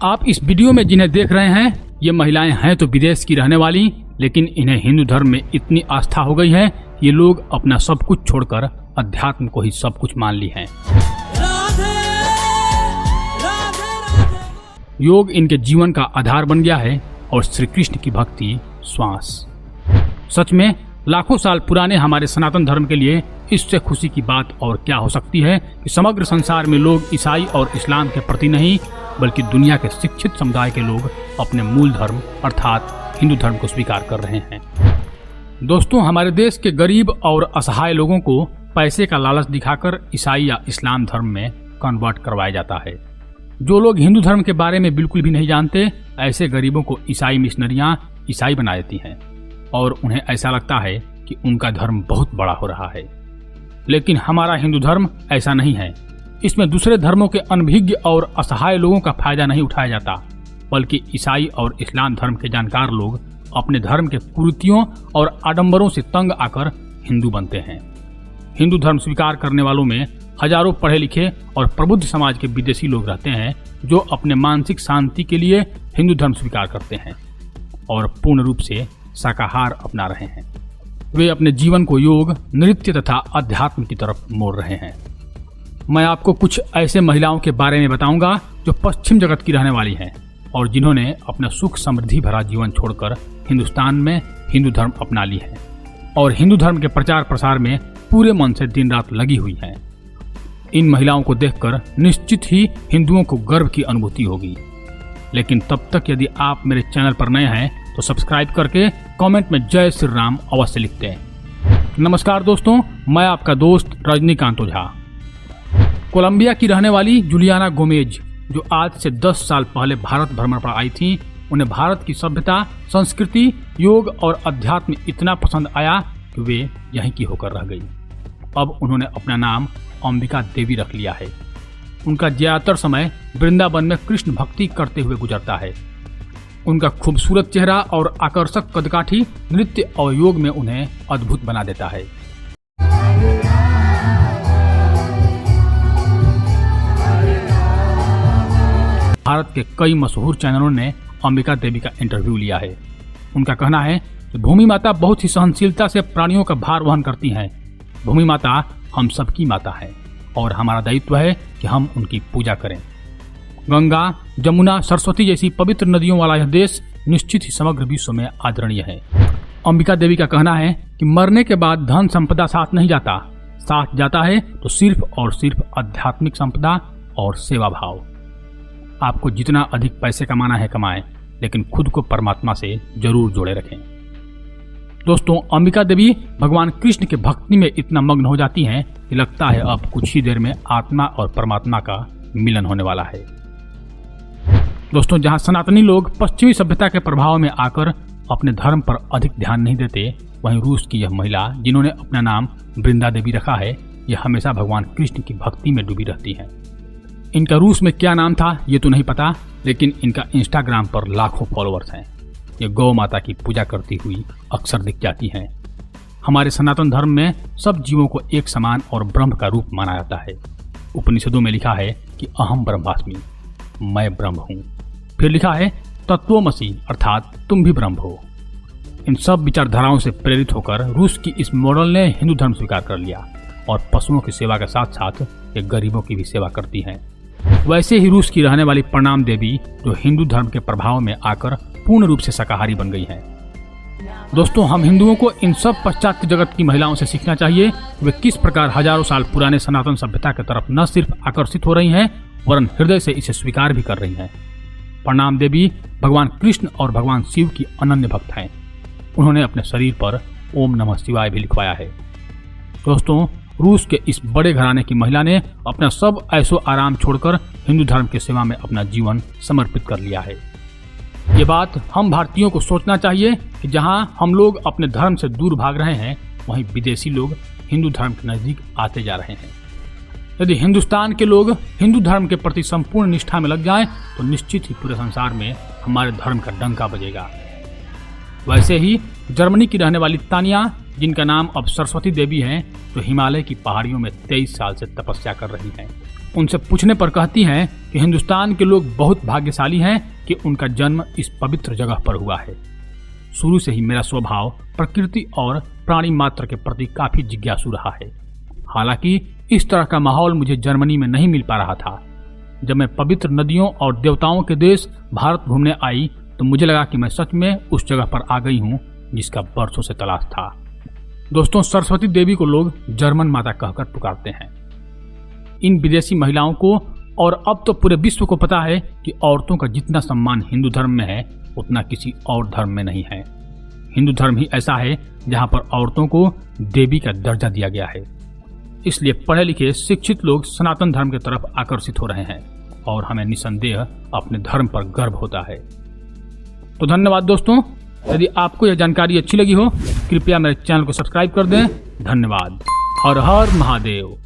आप इस वीडियो में जिन्हें देख रहे हैं ये महिलाएं हैं तो विदेश की रहने वाली, लेकिन इन्हें हिंदू धर्म में इतनी आस्था हो गई है ये लोग अपना सब कुछ छोड़कर अध्यात्म को ही सब कुछ मान ली हैं। योग इनके जीवन का आधार बन गया है और श्री कृष्ण की भक्ति श्वास। सच में लाखों साल पुराने हमारे सनातन धर्म के लिए इससे खुशी की बात और क्या हो सकती है कि समग्र संसार में लोग ईसाई और इस्लाम के प्रति नहीं बल्कि दुनिया के शिक्षित समुदाय के लोग अपने मूल धर्म अर्थात हिंदू धर्म को स्वीकार कर रहे हैं। दोस्तों, हमारे देश के गरीब और असहाय लोगों को पैसे का लालच दिखाकर ईसाई या इस्लाम धर्म में कन्वर्ट करवाया जाता है। जो लोग हिंदू धर्म के बारे में बिल्कुल भी नहीं जानते, ऐसे गरीबों को ईसाई मिशनरियां ईसाई बना देती हैं और उन्हें ऐसा लगता है कि उनका धर्म बहुत बड़ा हो रहा है। लेकिन हमारा हिंदू धर्म ऐसा नहीं है। इसमें दूसरे धर्मों के अनभिज्ञ और असहाय लोगों का फायदा नहीं उठाया जाता, बल्कि ईसाई और इस्लाम धर्म के जानकार लोग अपने धर्म के कुरीतियों और आडंबरों से तंग आकर हिंदू बनते हैं। हिंदू धर्म स्वीकार करने वालों में हजारों पढ़े लिखे और प्रबुद्ध समाज के विदेशी लोग रहते हैं जो अपने मानसिक शांति के लिए हिंदू धर्म स्वीकार करते हैं और पूर्ण रूप से शाकाहार अपना रहे हैं। वे अपने जीवन को योग, नृत्य तथा अध्यात्म की तरफ मोड़ रहे हैं। मैं आपको कुछ ऐसे महिलाओं के बारे में बताऊंगा जो पश्चिम जगत की रहने वाली हैं और जिन्होंने अपना सुख समृद्धि भरा जीवन छोड़कर हिंदुस्तान में हिंदू धर्म अपना ली है और हिंदू धर्म के प्रचार प्रसार में पूरे मन से दिन रात लगी हुई हैं। इन महिलाओं को देखकर निश्चित ही हिंदुओं को गर्व की अनुभूति होगी। लेकिन तब तक यदि आप मेरे चैनल पर नए हैं तो सब्सक्राइब करके कमेंट में जय श्री राम अवश्य लिखते हैं। नमस्कार दोस्तों, मैं आपका दोस्त रजनीकांत ओझा। कोलंबिया की रहने वाली जूलियाना गोमेज जो आज से 10 साल पहले भारत भ्रमण पर आई थी, उन्हें भारत की सभ्यता, संस्कृति, योग और अध्यात्म इतना पसंद आया कि वे यहीं की होकर रह गई। अब उन्होंने अपना नाम अंबिका देवी रख लिया है। उनका ज्यादातर समय वृंदावन में कृष्ण भक्ति करते हुए गुजरता है। उनका खूबसूरत चेहरा और आकर्षक कदकाठी नृत्य और योग में उन्हें अद्भुत बना देता है। भारत के कई मशहूर चैनलों ने अंबिका देवी का इंटरव्यू लिया है। उनका कहना है कि भूमि माता बहुत ही सहनशीलता से प्राणियों का भार वहन करती हैं। भूमि माता हम सबकी माता है और हमारा दायित्व है कि हम उनकी पूजा करें। गंगा, जमुना, सरस्वती जैसी पवित्र नदियों वाला यह देश निश्चित ही समग्र विश्व में आदरणीय है। अंबिका देवी का कहना है कि मरने के बाद धन संपदा साथ नहीं जाता, साथ जाता है तो सिर्फ और सिर्फ आध्यात्मिक संपदा और सेवा भाव। आपको जितना अधिक पैसे कमाना है कमाएं, लेकिन खुद को परमात्मा से जरूर जोड़े रखें। दोस्तों, अंबिका देवी भगवान कृष्ण के भक्ति में इतना मग्न हो जाती हैं कि लगता है अब कुछ ही देर में आत्मा और परमात्मा का मिलन होने वाला है। दोस्तों, जहां सनातनी लोग पश्चिमी सभ्यता के प्रभाव में आकर अपने धर्म पर अधिक ध्यान नहीं देते, वहीं रूस की यह महिला जिन्होंने अपना नाम वृंदा देवी रखा है, यह हमेशा भगवान कृष्ण की भक्ति में डूबी रहती हैं। इनका रूस में क्या नाम था ये तो नहीं पता, लेकिन इनका इंस्टाग्राम पर लाखों फॉलोअर्स हैं। ये गौ माता की पूजा करती हुई अक्सर दिख जाती हैं। हमारे सनातन धर्म में सब जीवों को एक समान और ब्रह्म का रूप माना जाता है। उपनिषदों में लिखा है कि अहम ब्रह्मास्मि, मैं ब्रह्म हूँ। फिर लिखा है तत्वमसि, अर्थात तुम भी ब्रह्म हो। इन सब विचारधाराओं से प्रेरित होकर रूस की इस मॉडल ने हिंदू धर्म स्वीकार कर लिया और पशुओं की सेवा के साथ साथ ये गरीबों की भी सेवा करती हैं। वैसे ही रूस की रहने वाली प्रणाम देवी जो हिंदू धर्म के प्रभाव में आकर पूर्ण रूप से शाकाहारी बन गई हैं। दोस्तों, हम हिंदुओं को इन सब पाश्चात्य जगत की महिलाओं से सीखना चाहिए वे किस प्रकार हजारों साल पुराने सनातन सभ्यता की तरफ न सिर्फ आकर्षित हो रही हैं वरन हृदय से इसे स्वीकार भी कर रही हैं। प्रणाम देवी भगवान कृष्ण और भगवान शिव की अनन्य भक्त हैं। उन्होंने अपने शरीर पर ओम नमः शिवाय भी लिखवाया है। दोस्तों, रूस के इस बड़े घराने की महिला ने अपना सब ऐशो आराम छोड़कर हिंदू धर्म की सेवा में अपना जीवन समर्पित कर लिया है। ये बात हम भारतीयों को सोचना चाहिए कि जहां हम लोग अपने धर्म से दूर भाग रहे हैं, वहीं विदेशी लोग हिंदू धर्म के नजदीक आते जा रहे हैं। यदि हिंदुस्तान के लोग हिंदू धर्म के प्रति संपूर्ण निष्ठा में लग जाएं, तो निश्चित ही पूरे संसार में हमारे धर्म का डंका बजेगा। वैसे ही जर्मनी की रहने वाली तानिया जिनका नाम अब सरस्वती देवी है, जो हिमालय की पहाड़ियों में 23 साल से तपस्या कर रही हैं। उनसे पूछने पर कहती हैं कि हिंदुस्तान के लोग बहुत भाग्यशाली हैं कि उनका जन्म इस पवित्र जगह पर हुआ है। शुरू से ही मेरा स्वभाव प्रकृति और प्राणी मात्र के प्रति काफी जिज्ञासु रहा है। हालांकि इस तरह का माहौल मुझे जर्मनी में नहीं मिल पा रहा था। जब मैं पवित्र नदियों और देवताओं के देश भारत घूमने आई तो मुझे लगा कि मैं सच में उस जगह पर आ गई हूँ जिसका बरसों से तलाश था। दोस्तों, सरस्वती देवी को लोग जर्मन माता कहकर पुकारते हैं। इन विदेशी महिलाओं को और अब तो पूरे विश्व को पता है कि औरतों का जितना सम्मान हिंदू धर्म में है उतना किसी और धर्म में नहीं है। हिंदू धर्म ही ऐसा है जहां पर औरतों को देवी का दर्जा दिया गया है। इसलिए पढ़े लिखे शिक्षित लोग सनातन धर्म की तरफ आकर्षित हो रहे हैं और हमें निसंदेह अपने धर्म पर गर्व होता है। तो धन्यवाद दोस्तों। यदि आपको यह जानकारी अच्छी लगी हो कृपया मेरे चैनल को सब्सक्राइब कर दें। धन्यवाद। हर हर महादेव।